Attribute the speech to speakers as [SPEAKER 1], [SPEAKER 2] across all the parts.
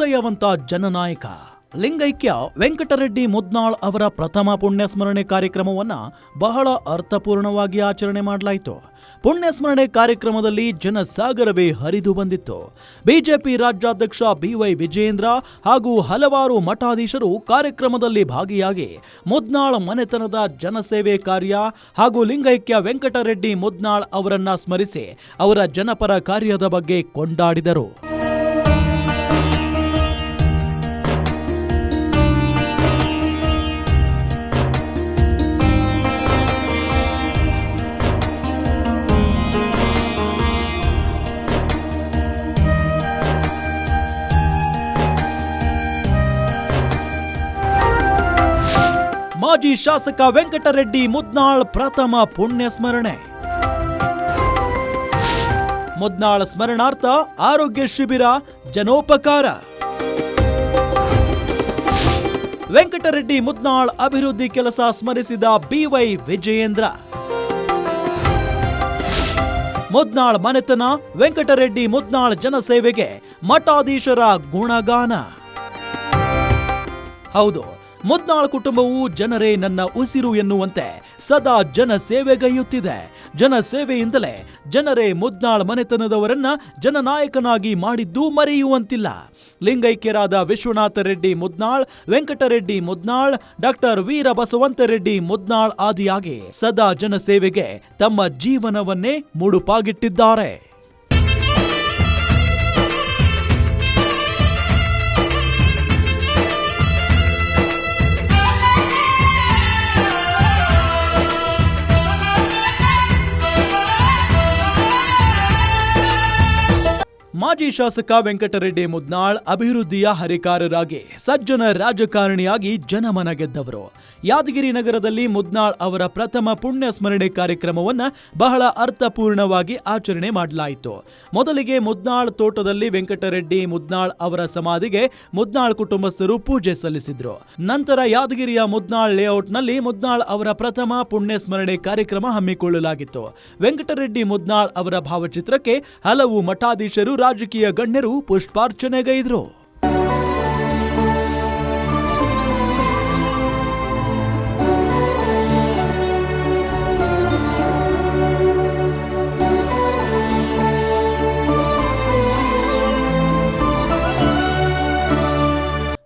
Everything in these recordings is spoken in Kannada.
[SPEAKER 1] ಹೃದಯವಂತ ಜನನಾಯಕ ಲಿಂಗೈಕ್ಯ ವೆಂಕಟರೆಡ್ಡಿ ಮುದ್ನಾಳ್ ಅವರ ಪ್ರಥಮ ಪುಣ್ಯಸ್ಮರಣೆ ಕಾರ್ಯಕ್ರಮವನ್ನ ಬಹಳ ಅರ್ಥಪೂರ್ಣವಾಗಿ ಆಚರಣೆ ಮಾಡಲಾಯಿತು. ಪುಣ್ಯಸ್ಮರಣೆ ಕಾರ್ಯಕ್ರಮದಲ್ಲಿ ಜನಸಾಗರವೇ ಹರಿದು ಬಂದಿತ್ತು. ಬಿಜೆಪಿ ರಾಜ್ಯಾಧ್ಯಕ್ಷ ಬಿವೈ ವಿಜಯೇಂದ್ರ ಹಾಗೂ ಹಲವಾರು ಮಠಾಧೀಶರು ಕಾರ್ಯಕ್ರಮದಲ್ಲಿ ಭಾಗಿಯಾಗಿ ಮುದ್ನಾಳ್ ಮನೆತನದ ಜನಸೇವೆ ಕಾರ್ಯ ಹಾಗೂ ಲಿಂಗೈಕ್ಯ ವೆಂಕಟರೆಡ್ಡಿ ಮುದ್ನಾಳ್ ಅವರನ್ನ ಸ್ಮರಿಸಿ ಅವರ ಜನಪರ ಕಾರ್ಯದ ಬಗ್ಗೆ ಕೊಂಡಾಡಿದರು. ಮಾಜಿ ಶಾಸಕ ವೆಂಕಟರೆಡ್ಡಿ ಮುದ್ನಾಳ್ ಪ್ರಥಮ ಪುಣ್ಯ ಸ್ಮರಣೆ. ಮುದ್ನಾಳ್ ಸ್ಮರಣಾರ್ಥ ಆರೋಗ್ಯ ಶಿಬಿರ, ಜನೋಪಕಾರ. ವೆಂಕಟರೆಡ್ಡಿ ಮುದ್ನಾಳ್ ಅಭಿವೃದ್ಧಿ ಕೆಲಸ ಸ್ಮರಿಸಿದ ಬಿವೈ ವಿಜಯೇಂದ್ರ. ಮುದ್ನಾಳ್ ಮನೆತನ ವೆಂಕಟರೆಡ್ಡಿ ಮುದ್ನಾಳ್ ಜನಸೇವೆಗೆ ಮಠಾಧೀಶರ ಗುಣಗಾನ. ಹೌದು, ಮುದ್ನಾಳ್ ಕುಟುಂಬವು ಜನರೇ ನನ್ನ ಉಸಿರು ಎನ್ನುವಂತೆ ಸದಾ ಜನಸೇವೆಗೈಯುತ್ತಿದೆ. ಜನಸೇವೆಯಿಂದಲೇ ಜನರೇ ಮುದ್ನಾಳ್ ಮನೆತನದವರನ್ನ ಜನನಾಯಕನಾಗಿ ಮಾಡಿದ್ದು ಮರೆಯುವಂತಿಲ್ಲ. ಲಿಂಗೈಕ್ಯರಾದ ವಿಶ್ವನಾಥ ರೆಡ್ಡಿ ಮುದ್ನಾಳ್, ವೆಂಕಟರೆಡ್ಡಿ ಮುದ್ನಾಳ್, ಡಾಕ್ಟರ್ ವೀರ ಬಸವಂತರೆಡ್ಡಿ ಮುದ್ನಾಳ್ ಆದಿಯಾಗಿ ಸದಾ ಜನಸೇವೆಗೆ ತಮ್ಮ ಜೀವನವನ್ನೇ ಮುಡುಪಾಗಿಟ್ಟಿದ್ದಾರೆ. ಮಾಜಿ ಶಾಸಕ ವೆಂಕಟರೆಡ್ಡಿ ಮುದ್ನಾಳ್ ಅಭಿವೃದ್ಧಿಯ ಹರಿಕಾರರಾಗಿ ಸಜ್ಜನ ರಾಜಕಾರಣಿಯಾಗಿ ಜನಮನ ಗೆದ್ದವರು. ಯಾದಗಿರಿ ನಗರದಲ್ಲಿ ಮುದ್ನಾಳ್ ಅವರ ಪ್ರಥಮ ಪುಣ್ಯ ಸ್ಮರಣೆ ಕಾರ್ಯಕ್ರಮವನ್ನ ಬಹಳ ಅರ್ಥಪೂರ್ಣವಾಗಿ ಆಚರಣೆ ಮಾಡಲಾಯಿತು. ಮೊದಲಿಗೆ ಮುದ್ನಾಳ್ ತೋಟದಲ್ಲಿ ವೆಂಕಟರೆಡ್ಡಿ ಮುದ್ನಾಳ್ ಅವರ ಸಮಾಧಿಗೆ ಮುದ್ನಾಳ್ ಕುಟುಂಬಸ್ಥರು ಪೂಜೆ ಸಲ್ಲಿಸಿದ್ರು. ನಂತರ ಯಾದಗಿರಿಯ ಮುದ್ನಾಳ್ ಲೇಔಟ್ನಲ್ಲಿ ಮುದ್ನಾಳ್ ಅವರ ಪ್ರಥಮ ಪುಣ್ಯ ಸ್ಮರಣೆ ಕಾರ್ಯಕ್ರಮ ಹಮ್ಮಿಕೊಳ್ಳಲಾಗಿತ್ತು. ವೆಂಕಟರೆಡ್ಡಿ ಮುದ್ನಾಳ್ ಅವರ ಭಾವಚಿತ್ರಕ್ಕೆ ಹಲವು ಮಠಾಧೀಶರು, ರಾಜಕೀಯ ಗಣ್ಯರು ಪುಷ್ಪಾರ್ಚನೆಗೈದರು.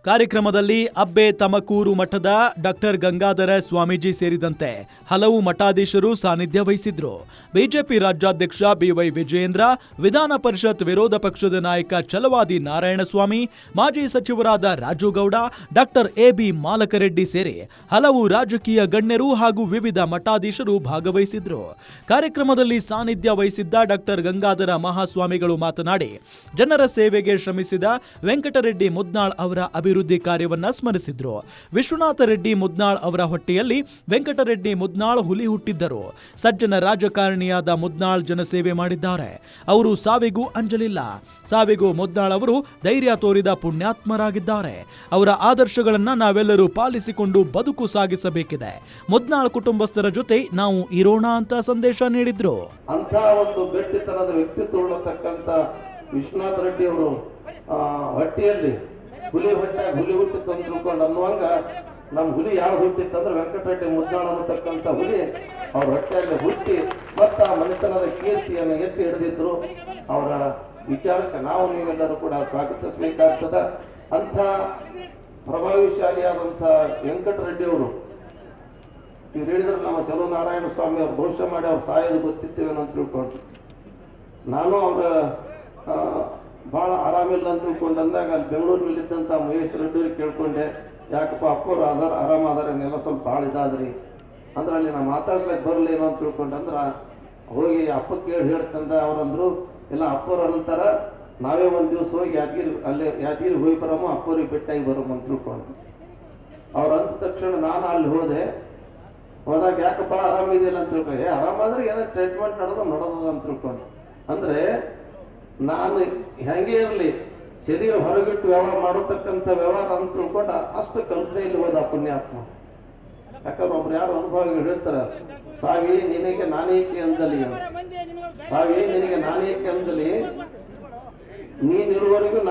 [SPEAKER 1] ಕಾರ್ಯಕ್ರಮದಲ್ಲಿ ಅಬ್ಬೆ ತಮಕೂರು ಮಠದ ಡಾಕ್ಟರ್ ಗಂಗಾಧರ ಸ್ವಾಮೀಜಿ ಸೇರಿದಂತೆ ಹಲವು ಮಠಾಧೀಶರು ಸಾನ್ನಿಧ್ಯ ವಹಿಸಿದ್ರು. ಬಿಜೆಪಿ ರಾಜ್ಯಾಧ್ಯಕ್ಷ ಬಿವೈ ವಿಜಯೇಂದ್ರ, ವಿಧಾನ ಪರಿಷತ್ ವಿರೋಧ ಪಕ್ಷದ ನಾಯಕ ಛಲವಾದಿ ನಾರಾಯಣಸ್ವಾಮಿ, ಮಾಜಿ ಸಚಿವರಾದ ರಾಜುಗೌಡ, ಡಾಕ್ಟರ್ ಎಬಿ ಮಾಲಕರೆಡ್ಡಿ ಸೇರಿ ಹಲವು ರಾಜಕೀಯ ಗಣ್ಯರು ಹಾಗೂ ವಿವಿಧ ಮಠಾಧೀಶರು ಭಾಗವಹಿಸಿದ್ರು. ಕಾರ್ಯಕ್ರಮದಲ್ಲಿ ಸಾನ್ನಿಧ್ಯ ವಹಿಸಿದ್ದ ಡಾಕ್ಟರ್ ಗಂಗಾಧರ ಮಹಾಸ್ವಾಮಿಗಳು ಮಾತನಾಡಿ, ಜನರ ಸೇವೆಗೆ ಶ್ರಮಿಸಿದ ವೆಂಕಟರೆಡ್ಡಿ ಮುದ್ನಾಳ್ ಅವರ ಅಭಿವೃದ್ಧಿ ಕಾರ್ಯವನ್ನ ಸ್ಮರಿಸಿದ್ರು. ವಿಶ್ವನಾಥ ರೆಡ್ಡಿ ಮುದ್ನಾಳ್ ಅವರ ಹೊಟ್ಟೆಯಲ್ಲಿ ವೆಂಕಟರೆಡ್ಡಿ ಮುದ್ನಾಳ್ ಹುಲಿ ಹುಟ್ಟಿದ್ದರು. ಸಜ್ಜನ ರಾಜಕಾರಣಿಯಾದ ಮುದ್ನಾಳ್ ಜನಸೇವೆ ಮಾಡಿದ್ದಾರೆ. ಅವರು ಸಾವಿಗೂ ಅಂಜಲಿಲ್ಲ. ಸಾವಿಗೂ ಮುದ್ನಾಳ್ ಅವರು ಧೈರ್ಯ ತೋರಿದ ಪುಣ್ಯಾತ್ಮರಾಗಿದ್ದಾರೆ. ಅವರ ಆದರ್ಶಗಳನ್ನ ನಾವೆಲ್ಲರೂ ಪಾಲಿಸಿಕೊಂಡು ಬದುಕು ಸಾಗಿಸಬೇಕಿದೆ. ಮುದ್ನಾಳ್ ಕುಟುಂಬಸ್ಥರ ಜೊತೆ ನಾವು ಇರೋಣ ಅಂತ ಸಂದೇಶ ನೀಡಿದ್ರು.
[SPEAKER 2] ಅಂತ ಒಂದು ಗಟ್ಟಿತನದ ವ್ಯಕ್ತಿತ್ವ ಉಳ್ಳತಕ್ಕಂತ ವಿಶ್ವನಾಥ ರೆಡ್ಡಿ ಅವರು ಹೊಟ್ಟೆಯಲ್ಲಿ ಹುಲಿ ಹುಟ್ಟಿತ್ತು ಅಂತ ತಿಳ್ಕೊಂಡು ಅನ್ನುವಂಗ ನಮ್ ಹುಲಿ ಯಾವ ಹುಟ್ಟಿತ್ತಂದ್ರೆ ವೆಂಕಟರೆಡ್ಡಿ ಮುದ್ನಾಳ್ ಅನ್ನತಕ್ಕಂಥ ಹುಲಿ ಅವ್ರ ಹೊಟ್ಟೆಯಲ್ಲಿ ಹುಟ್ಟಿ ಮತ್ತ ಆ ಮನೆತನದ ಕೀರ್ತಿಯನ್ನು ಎತ್ತಿ ಹಿಡಿದಿದ್ರು. ಅವರ ವಿಚಾರಕ್ಕೆ ನಾವು ನೀವೆಲ್ಲರೂ ಕೂಡ ಸ್ವಾಗತಿಸಬೇಕಾಗ್ತದ. ಅಂತ ಪ್ರಭಾವಶಾಲಿಯಾದಂಥ ವೆಂಕಟರೆಡ್ಡಿ ಅವರು ಇವ್ರು ಹೇಳಿದ್ರೆ ನಮ್ಮ ಚಲೋ ನಾರಾಯಣ ಸ್ವಾಮಿ ಅವ್ರು ಭವಿಷ್ಯ ಮಾಡಿ ಅವ್ರು ಸಾಯೋದು ಗೊತ್ತಿತ್ತೇವೇನೋ ಅಂತ ತಿಳ್ಕೊಂಡು ನಾನು ಅವ್ರ ಭಾಳ ಆರಾಮಿಲ್ಲ ಅಂತ ತಿಳ್ಕೊಂಡು ಅಂದಾಗ ಅಲ್ಲಿ ಬೆಂಗಳೂರಿನಲ್ಲಿದ್ದಂಥ ಮಹೇಶ್ ರೆಡ್ಡಿ ಕೇಳ್ಕೊಂಡೆ, ಯಾಕಪ್ಪ ಅಪ್ಪರು ಆರಾಮಾದಾರೆ, ನೆಲ ಸ್ವಲ್ಪ ಭಾಳ ಇದಾದ್ರಿ ಅಂದ್ರೆ ಅಲ್ಲಿ ನಾ ಮಾತಾಡ್ಲಿಕ್ಕೆ ಬರಲಿ ಏನೋ ಅಂತ ತಿಳ್ಕೊಂಡಂದ್ರೆ ಹೋಗಿ ಅಪ್ಪ ಕೇಳಿ ಹೇಳ್ತಂದ. ಅವ್ರಂದ್ರು ಇಲ್ಲ ಅಪ್ಪರು ಅಂತಾರ, ನಾವೇ ಒಂದು ದಿವಸ ಹೋಗಿ ಯಾದಗಿರಿ ಹೋಗಿ ಬರಮ್ಮ, ಅಪ್ಪರಿಗೆ ಬೆಟ್ಟಾಗಿ ಬರಮ್ಮ ಅಂತ ತಿಳ್ಕೊಂಡು ಅವ್ರು ಅಂದ ತಕ್ಷಣ ನಾನು ಅಲ್ಲಿ ಹೋದಾಗ ಯಾಕಪ್ಪ ಆರಾಮಿದೆಯಲ್ಲ ಅಂತ ತಿಳ್ಕೊಂಡು, ಆರಾಮಾದ್ರೆ ಏನೋ ಟ್ರೀಟ್ಮೆಂಟ್ ನಡೆದ ಅಂತ ತಿಳ್ಕೊಂಡು ಅಂದ್ರೆ ನಾನು ಹೆಂಗೆ ಇರಲಿ ಶರೀರ ಹೊರಗಿಟ್ಟು ವ್ಯವಹಾರ ಮಾಡತಕ್ಕಂಥ ವ್ಯವಹಾರ ಅಂತ ತಿಳ್ಕೊಂಡ ಅಷ್ಟು ಕಲ್ಪನೆಯಲ್ಲಿ ಹೋದ ಪುಣ್ಯಾತ್ಮ. ಯಾಕಂದ್ರೆ ಒಬ್ರು ಯಾರು ಅನುಭವಿಗಳು ಹೇಳ್ತಾರ, ಸಾವಿ ನಿನಗೆ ನಾನೇಕೆ ಅಂದಲಿ, ಸಾವಿ ನಿನಗೆ ನಾನೇಕೆ ಅಂದಲಿ, ನೀನಿರುವವರೆಗೂ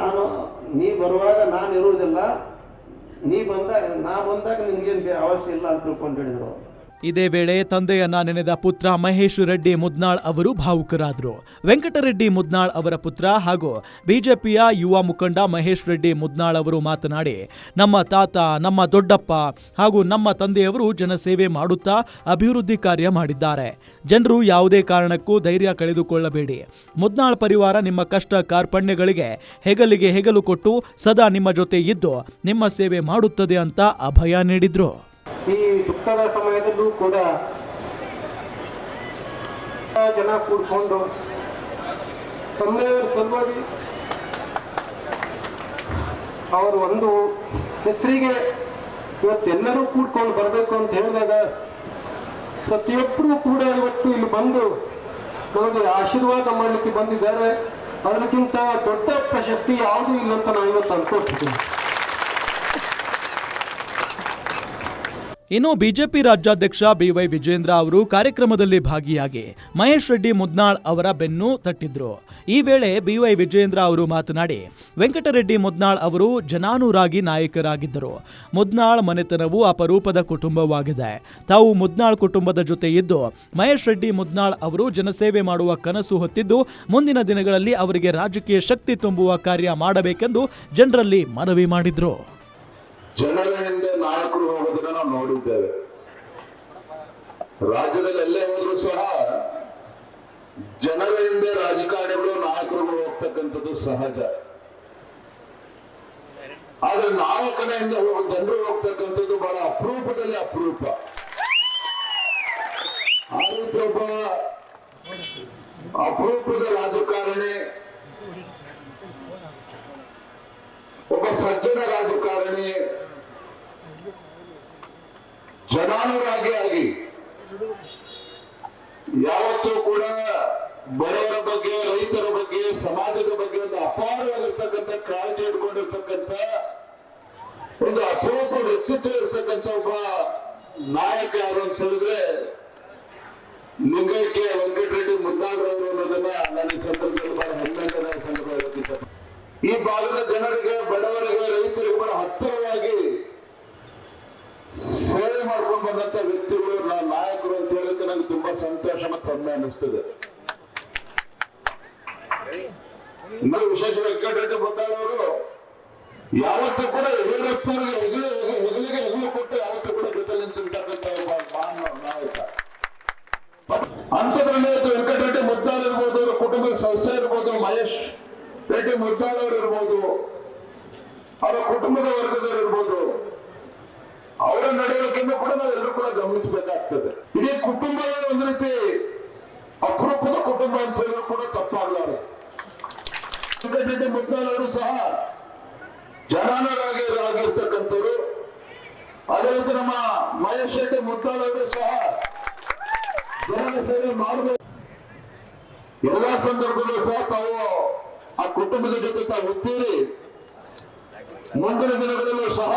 [SPEAKER 2] ನೀ ಬರುವಾಗ ನಾನು ಇರುವುದಿಲ್ಲ, ನಾ ಬಂದಾಗ ನಿನ್ಗೇನು ಅವಶ್ಯ ಇಲ್ಲ ಅಂತ ತಿಳ್ಕೊಂಡು ಹೇಳಿದ್ರು.
[SPEAKER 1] ಇದೇ ವೇಳೆ ತಂದೆಯನ್ನ ನೆನೆದ ಪುತ್ರ ಮಹೇಶ್ ರೆಡ್ಡಿ ಮುದ್ನಾಳ್ ಅವರು ಭಾವುಕರಾದರು. ವೆಂಕಟರೆಡ್ಡಿ ಮುದ್ನಾಳ್ ಅವರ ಪುತ್ರ ಹಾಗೂ ಬಿಜೆಪಿಯ ಯುವ ಮುಖಂಡ ಮಹೇಶ್ ರೆಡ್ಡಿ ಮುದ್ನಾಳ್ ಅವರು ಮಾತನಾಡಿ, ನಮ್ಮ ತಾತ, ನಮ್ಮ ದೊಡ್ಡಪ್ಪ ಹಾಗೂ ನಮ್ಮ ತಂದೆಯವರು ಜನಸೇವೆ ಮಾಡುತ್ತಾ ಅಭಿವೃದ್ಧಿ ಕಾರ್ಯ ಮಾಡಿದ್ದಾರೆ. ಜನರು ಯಾವುದೇ ಕಾರಣಕ್ಕೂ ಧೈರ್ಯ ಕಳೆದುಕೊಳ್ಳಬೇಡಿ. ಮುದ್ನಾಳ್ ಪರಿವಾರ ನಿಮ್ಮ ಕಷ್ಟ ಕಾರ್ಪಣ್ಯಗಳಿಗೆ ಹೆಗಲಿಗೆ ಹೆಗಲು ಕೊಟ್ಟು ಸದಾ ನಿಮ್ಮ ಜೊತೆ ಇದ್ದು ನಿಮ್ಮ ಸೇವೆ ಮಾಡುತ್ತದೆ ಅಂತ ಅಭಯ ನೀಡಿದ್ರು.
[SPEAKER 3] ಈ ದುಃಖದ ಸಮಯದಲ್ಲೂ ಕೂಡ ಜನ ಕೂಡ್ಕೊಂಡು ತಮ್ಮೆಯವರ ಸಲುವಾಗಿ ಅವರು ಒಂದು ಹೆಸರಿಗೆ ಇವತ್ತೆಲ್ಲರೂ ಕೂಡ್ಕೊಂಡು ಬರಬೇಕು ಅಂತ ಹೇಳಿದಾಗ ಪ್ರತಿಯೊಬ್ಬರು ಕೂಡ ಇವತ್ತು ಇಲ್ಲಿ ಬಂದು ನಮಗೆ ಆಶೀರ್ವಾದ ಮಾಡಲಿಕ್ಕೆ ಬಂದಿದ್ದಾರೆ. ಅದಕ್ಕಿಂತ ದೊಡ್ಡ ಪ್ರಶಸ್ತಿ ಯಾವುದೂ ಇಲ್ಲ ಅಂತ ನಾನು ಇವತ್ತು ಅನ್ಕೊಳ್ತಿದ್ದೀನಿ.
[SPEAKER 1] ಇನ್ನು ಬಿಜೆಪಿ ರಾಜ್ಯಾಧ್ಯಕ್ಷ ಬಿವೈ ವಿಜೇಂದ್ರ ಅವರು ಕಾರ್ಯಕ್ರಮದಲ್ಲಿ ಭಾಗಿಯಾಗಿ ಮಹೇಶ್ ರೆಡ್ಡಿ ಮುದ್ನಾಳ್ ಅವರ ಬೆನ್ನು ತಟ್ಟಿದ್ರು. ಈ ವೇಳೆ ಬಿವೈ ವಿಜೇಂದ್ರ ಅವರು ಮಾತನಾಡಿ, ವೆಂಕಟರೆಡ್ಡಿ ಮುದ್ನಾಳ್ ಅವರು ಜನಾನುರಾಗಿ ನಾಯಕರಾಗಿದ್ದರು. ಮುದ್ನಾಳ್ ಮನೆತನವು ಅಪರೂಪದ ಕುಟುಂಬವಾಗಿದೆ. ತಾವು ಮುದ್ನಾಳ್ ಕುಟುಂಬದ ಜೊತೆ ಇದ್ದು ಮಹೇಶ್ ರೆಡ್ಡಿ ಮುದ್ನಾಳ್ ಅವರು ಜನಸೇವೆ ಮಾಡುವ ಕನಸು ಹೊತ್ತಿದ್ದು ಮುಂದಿನ ದಿನಗಳಲ್ಲಿ ಅವರಿಗೆ ರಾಜಕೀಯ ಶಕ್ತಿ ತುಂಬುವ ಕಾರ್ಯ ಮಾಡಬೇಕೆಂದು ಜನರಲ್ಲಿ ಮನವಿ ಮಾಡಿದ್ರು.
[SPEAKER 4] ಜನರ ಹಿಂದೆ ನಾಯಕರು ಹೋಗೋದನ್ನ ನಾವು ನೋಡಿದ್ದೇವೆ. ರಾಜ್ಯದಲ್ಲಿ ಎಲ್ಲೇ ಹೋದ್ರೂ ಸಹ ಜನರ ಹಿಂದೆ ರಾಜಕಾರಣಿಗಳು ನಾಯಕರುಗಳು ಹೋಗ್ತಕ್ಕಂಥದ್ದು ಸಹಜ. ಆದ್ರೆ ನಾಯಕನ ಹಿಂದೆ ಜನರು ಹೋಗ್ತಕ್ಕಂಥದ್ದು ಬಹಳ ಅಪರೂಪದಲ್ಲಿ ಅಪರೂಪ. ಆ ರೀತಿ ಒಬ್ಬ ಅಪರೂಪದ ರಾಜಕಾರಣಿ, ಒಬ್ಬ ಸಜ್ಜನ ರಾಜಕಾರಣಿ, ಜನಾನುರಾಗಿಯಾಗಿ ಯಾವತ್ತೂ ಕೂಡ ಬಡವರ ಬಗ್ಗೆ, ರೈತರ ಬಗ್ಗೆ, ಸಮಾಜದ ಬಗ್ಗೆ ಒಂದು ಅಪಾರವಾಗಿರ್ತಕ್ಕಂಥ ಕಾಳಜಿ ಇಟ್ಕೊಂಡಿರ್ತಕ್ಕಂಥ ಒಂದು ಅಪರೂಪ ವ್ಯಕ್ತಿತ್ವ ಇರ್ತಕ್ಕಂಥ ಒಬ್ಬ ನಾಯಕ ಯಾರು ಅಂತ ಹೇಳಿದ್ರೆ ಲಿಂಗೈಕ್ಯ ವೆಂಕಟರೆಡ್ಡಿ ಮುದ್ನಾಳ್ ಅವರು ಅನ್ನೋದನ್ನ ನಾನು ಈ ಸಂದರ್ಭದಲ್ಲಿ ಬಹಳ ಹೆಮ್ಮೆಯ ಸಂದರ್ಭ. ಈ ಭಾಗದ ಜನರಿಗೆ, ಬಡವರಿಗೆ, ರೈತರಿಗೆ ಬಹಳ ಹತ್ತಿರವಾಗಿ ಸೇವೆ ಮಾಡ್ಕೊಂಡು ಬಂದಂತ ವ್ಯಕ್ತಿಗಳು, ನಾಯಕರು ಅಂತ ಹೇಳಕ್ಕೆ ನಂಗೆ ತುಂಬಾ ಸಂತೋಷ ಮತ್ತು ಹೆಮ್ಮೆ ಅನಿಸ್ತದೆ. ಇನ್ನೊಂದು ವಿಶೇಷ, ವೆಂಕಟರೆಡ್ಡಿ ಮುದ್ನಾಳ್ ಅವರು ಯಾವತ್ತೂ ಕೂಡ ಯಡಿಯೂರಪ್ಪನವರಿಗೆ ಹೆಗಲಿಗೆ ಹೆಗಲು ಕೊಟ್ಟು ಯಾವತ್ತೂ ಕೂಡ ಜೊತೆ ನಿಂತಿರ್ತಕ್ಕಂಥ ನಾಯಕ. ಅಂಥದ್ರಲ್ಲಿ ವೆಂಕಟರೆಡ್ಡಿ ಮುದ್ನಾಳ್ ಇರ್ಬೋದು, ಅವರ ಕುಟುಂಬದ ಸದಸ್ಯ ಇರ್ಬೋದು, ಮಹೇಶ್ ರೆಡ್ಡಿ ಮುದ್ನಾಳ್ ಅವರು ಇರ್ಬೋದು, ಅವರ ಕುಟುಂಬದ ವರ್ಗದವರು ಇರ್ಬೋದು, ಅವರ ನಡವಳಿಕೆಯನ್ನು ಕೂಡ ನಾವೆಲ್ಲರೂ ಕೂಡ ಗಮನಿಸಬೇಕಾಗ್ತದೆ. ಇಡೀ ಕುಟುಂಬದ ಒಂದು ರೀತಿ ಅಪರೂಪದ ಕುಟುಂಬ ಅಂತ ಹೇಳಿದ್ರು ಕೂಡ ತಪ್ಪಾಗಲಾರೆ. ವೆಂಕಟರೆಡ್ಡಿ ಮುದ್ನಾಳ್ ಅವರು ಸಹ ಜನಾನುರಾಗಿರ್ತಕ್ಕಂಥವ್ರು. ಅದೇ ರೀತಿ ನಮ್ಮ ಮಹೇಶ್ ರೆಡ್ಡಿ ಮುದ್ನಾಳ್ ಅವರು ಸಹ ಜನರ ಸೇವೆ ಮಾಡಬೇಕು. ಎಲ್ಲಾ ಸಂದರ್ಭದಲ್ಲೂ ಸಹ ತಾವು ಆ ಕುಟುಂಬದ ಜೊತೆ ತಾವು ಇದ್ದೀರಿ. ಮುಂದಿನ ದಿನಗಳಲ್ಲೂ ಸಹ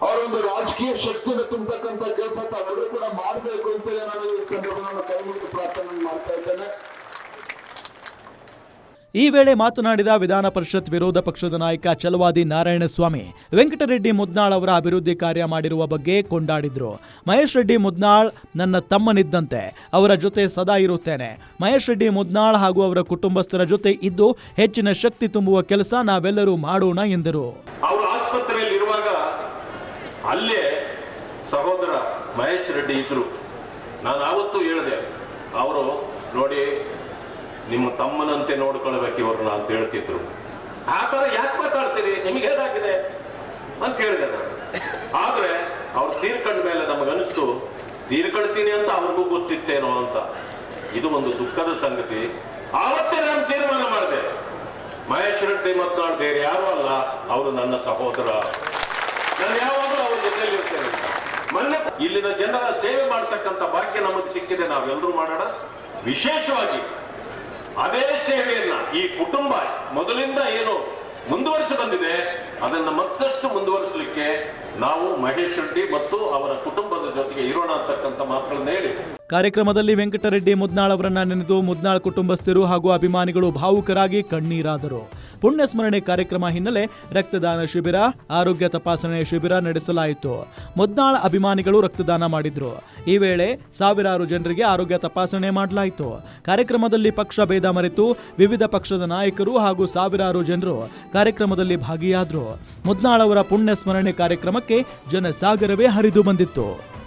[SPEAKER 4] ಅವರೊಂದು ರಾಜಕೀಯ ಶಕ್ತಿಯನ್ನು ತುಂಬತಕ್ಕಂಥ ಕೆಲಸ ತಾವೆಲ್ಲರೂ ಕೂಡ ಮಾಡಬೇಕು ಅಂತೇಳಿ ನಾನು ಈ ಸಂದರ್ಭವನ್ನು ಕೈ ಮುಗಿದು ಪ್ರಾರ್ಥನೆ ಮಾಡ್ತಾ ಇದ್ದೇನೆ.
[SPEAKER 1] ಈ ವೇಳೆ ಮಾತನಾಡಿದ ವಿಧಾನ ಪರಿಷತ್ ವಿರೋಧ ಪಕ್ಷದ ನಾಯಕ ಛಲವಾದಿ ನಾರಾಯಣಸ್ವಾಮಿ, ವೆಂಕಟರೆಡ್ಡಿ ಮುದ್ನಾಳ್ ಅವರ ಅಭಿವೃದ್ಧಿ ಕಾರ್ಯ ಮಾಡಿರುವ ಬಗ್ಗೆ ಕೊಂಡಾಡಿದ್ರು. ಮಹೇಶ್ ರೆಡ್ಡಿ ಮುದ್ನಾಳ್ ನನ್ನ ತಮ್ಮನಿದ್ದಂತೆ, ಅವರ ಜೊತೆ ಸದಾ ಇರುತ್ತೇನೆ. ಮಹೇಶ್ ರೆಡ್ಡಿ ಮುದ್ನಾಳ್ ಹಾಗೂ ಅವರ ಕುಟುಂಬಸ್ಥರ ಜೊತೆ ಇದ್ದು ಹೆಚ್ಚಿನ ಶಕ್ತಿ ತುಂಬುವ ಕೆಲಸ ನಾವೆಲ್ಲರೂ ಮಾಡೋಣ ಎಂದರು.
[SPEAKER 5] ಅವರು ಆಸ್ಪತ್ರೆಯಲ್ಲಿ ಇರುವಾಗ ಅಲ್ಲೇ ಸಹೋದರ ಮಹೇಶ್ ರೆಡ್ಡಿ ಇದ್ರು. ನಾನು ಆವತ್ತೂ ಹೇಳಿದೆ, ಅವರು ನೋಡಿ ನಿಮ್ಮ ತಮ್ಮನಂತೆ ನೋಡ್ಕೊಳ್ಬೇಕು ಇವ್ರನ್ನ ಅಂತ ಹೇಳ್ತಿದ್ರು. ಆ ತರ ಯಾಕೆ ಮಾತಾಡ್ತೀರಿ, ನಿಮಗೆ ಹೇಗಾಗಿದೆ ಅಂತ ಹೇಳಿದೆ ನಾನು. ಆದ್ರೆ ಅವ್ರು ತೀರ್ಕೊಂಡ ಮೇಲೆ ನಮಗನಿಸ್ತು, ತೀರ್ಕೊಳ್ತೀನಿ ಅಂತ ಅವ್ರಿಗೂ ಗೊತ್ತಿತ್ತೇನೋ ಅಂತ. ಇದು ಒಂದು ದುಃಖದ ಸಂಗತಿ. ಆವತ್ತೇ ನಾನು ತೀರ್ಮಾನ ಮಾಡಿದೆ, ಮಹೇಶ್ ರೆಡ್ಡಿ ಮಾತನಾಡ್ತೇವೆ ಯಾರು ಅಲ್ಲ, ಅವರು ನನ್ನ ಸಹೋದರ, ನಾನು ಯಾವಾಗಲೂ ಅವ್ರ ಜೊತೆಯಲ್ಲಿ ಇರ್ತೇನೆ. ಮೊನ್ನೆ ಇಲ್ಲಿನ ಜನರ ಸೇವೆ ಮಾಡತಕ್ಕಂಥ ಭಾಗ್ಯ ನಮಗೆ ಸಿಕ್ಕಿದೆ, ನಾವೆಲ್ಲರೂ ಮಾಡೋಣ. ವಿಶೇಷವಾಗಿ ಅದೇ ಸೇವೆಯನ್ನ ಈ ಕುಟುಂಬ ಮೊದಲಿಂದ ಏನು ಮುಂದುವರಿಸಿ ಬಂದಿದೆ ಅದನ್ನ ಮತ್ತಷ್ಟು ಮುಂದುವರಿಸಲಿಕ್ಕೆ ನಾವು ಮಹೇಶ್ ರೆಡ್ಡಿ ಮತ್ತು ಅವರ ಕುಟುಂಬದ ಜೊತೆಗೆ ಇರೋಣ ಅಂತಕ್ಕಂಥ ಮಾತುಗಳನ್ನ ಹೇಳಿ
[SPEAKER 1] ಕಾರ್ಯಕ್ರಮದಲ್ಲಿ ವೆಂಕಟರೆಡ್ಡಿ ಮುದ್ನಾಳ್ ಅವರನ್ನ ನೆನೆದು ಮುದ್ನಾಳ್ ಕುಟುಂಬಸ್ಥರು ಹಾಗೂ ಅಭಿಮಾನಿಗಳು ಭಾವುಕರಾಗಿ ಕಣ್ಣೀರಾದರು. ಪುಣ್ಯಸ್ಮರಣೆ ಕಾರ್ಯಕ್ರಮ ಹಿನ್ನೆಲೆ ರಕ್ತದಾನ ಶಿಬಿರ, ಆರೋಗ್ಯ ತಪಾಸಣೆ ಶಿಬಿರ ನಡೆಸಲಾಯಿತು. ಮುದ್ನಾಳ್ ಅಭಿಮಾನಿಗಳು ರಕ್ತದಾನ ಮಾಡಿದ್ರು. ಈ ವೇಳೆ ಸಾವಿರಾರು ಜನರಿಗೆ ಆರೋಗ್ಯ ತಪಾಸಣೆ ಮಾಡಲಾಯಿತು. ಕಾರ್ಯಕ್ರಮದಲ್ಲಿ ಪಕ್ಷ ಭೇದ ಮರೆತು ವಿವಿಧ ಪಕ್ಷದ ನಾಯಕರು ಹಾಗೂ ಸಾವಿರಾರು ಜನರು ಕಾರ್ಯಕ್ರಮದಲ್ಲಿ ಭಾಗಿಯಾದರು. ಮುದ್ನಾಳ್ ಅವರ ಪುಣ್ಯಸ್ಮರಣೆ ಕಾರ್ಯಕ್ರಮಕ್ಕೆ ಜನಸಾಗರವೇ ಹರಿದು ಬಂದಿತ್ತು.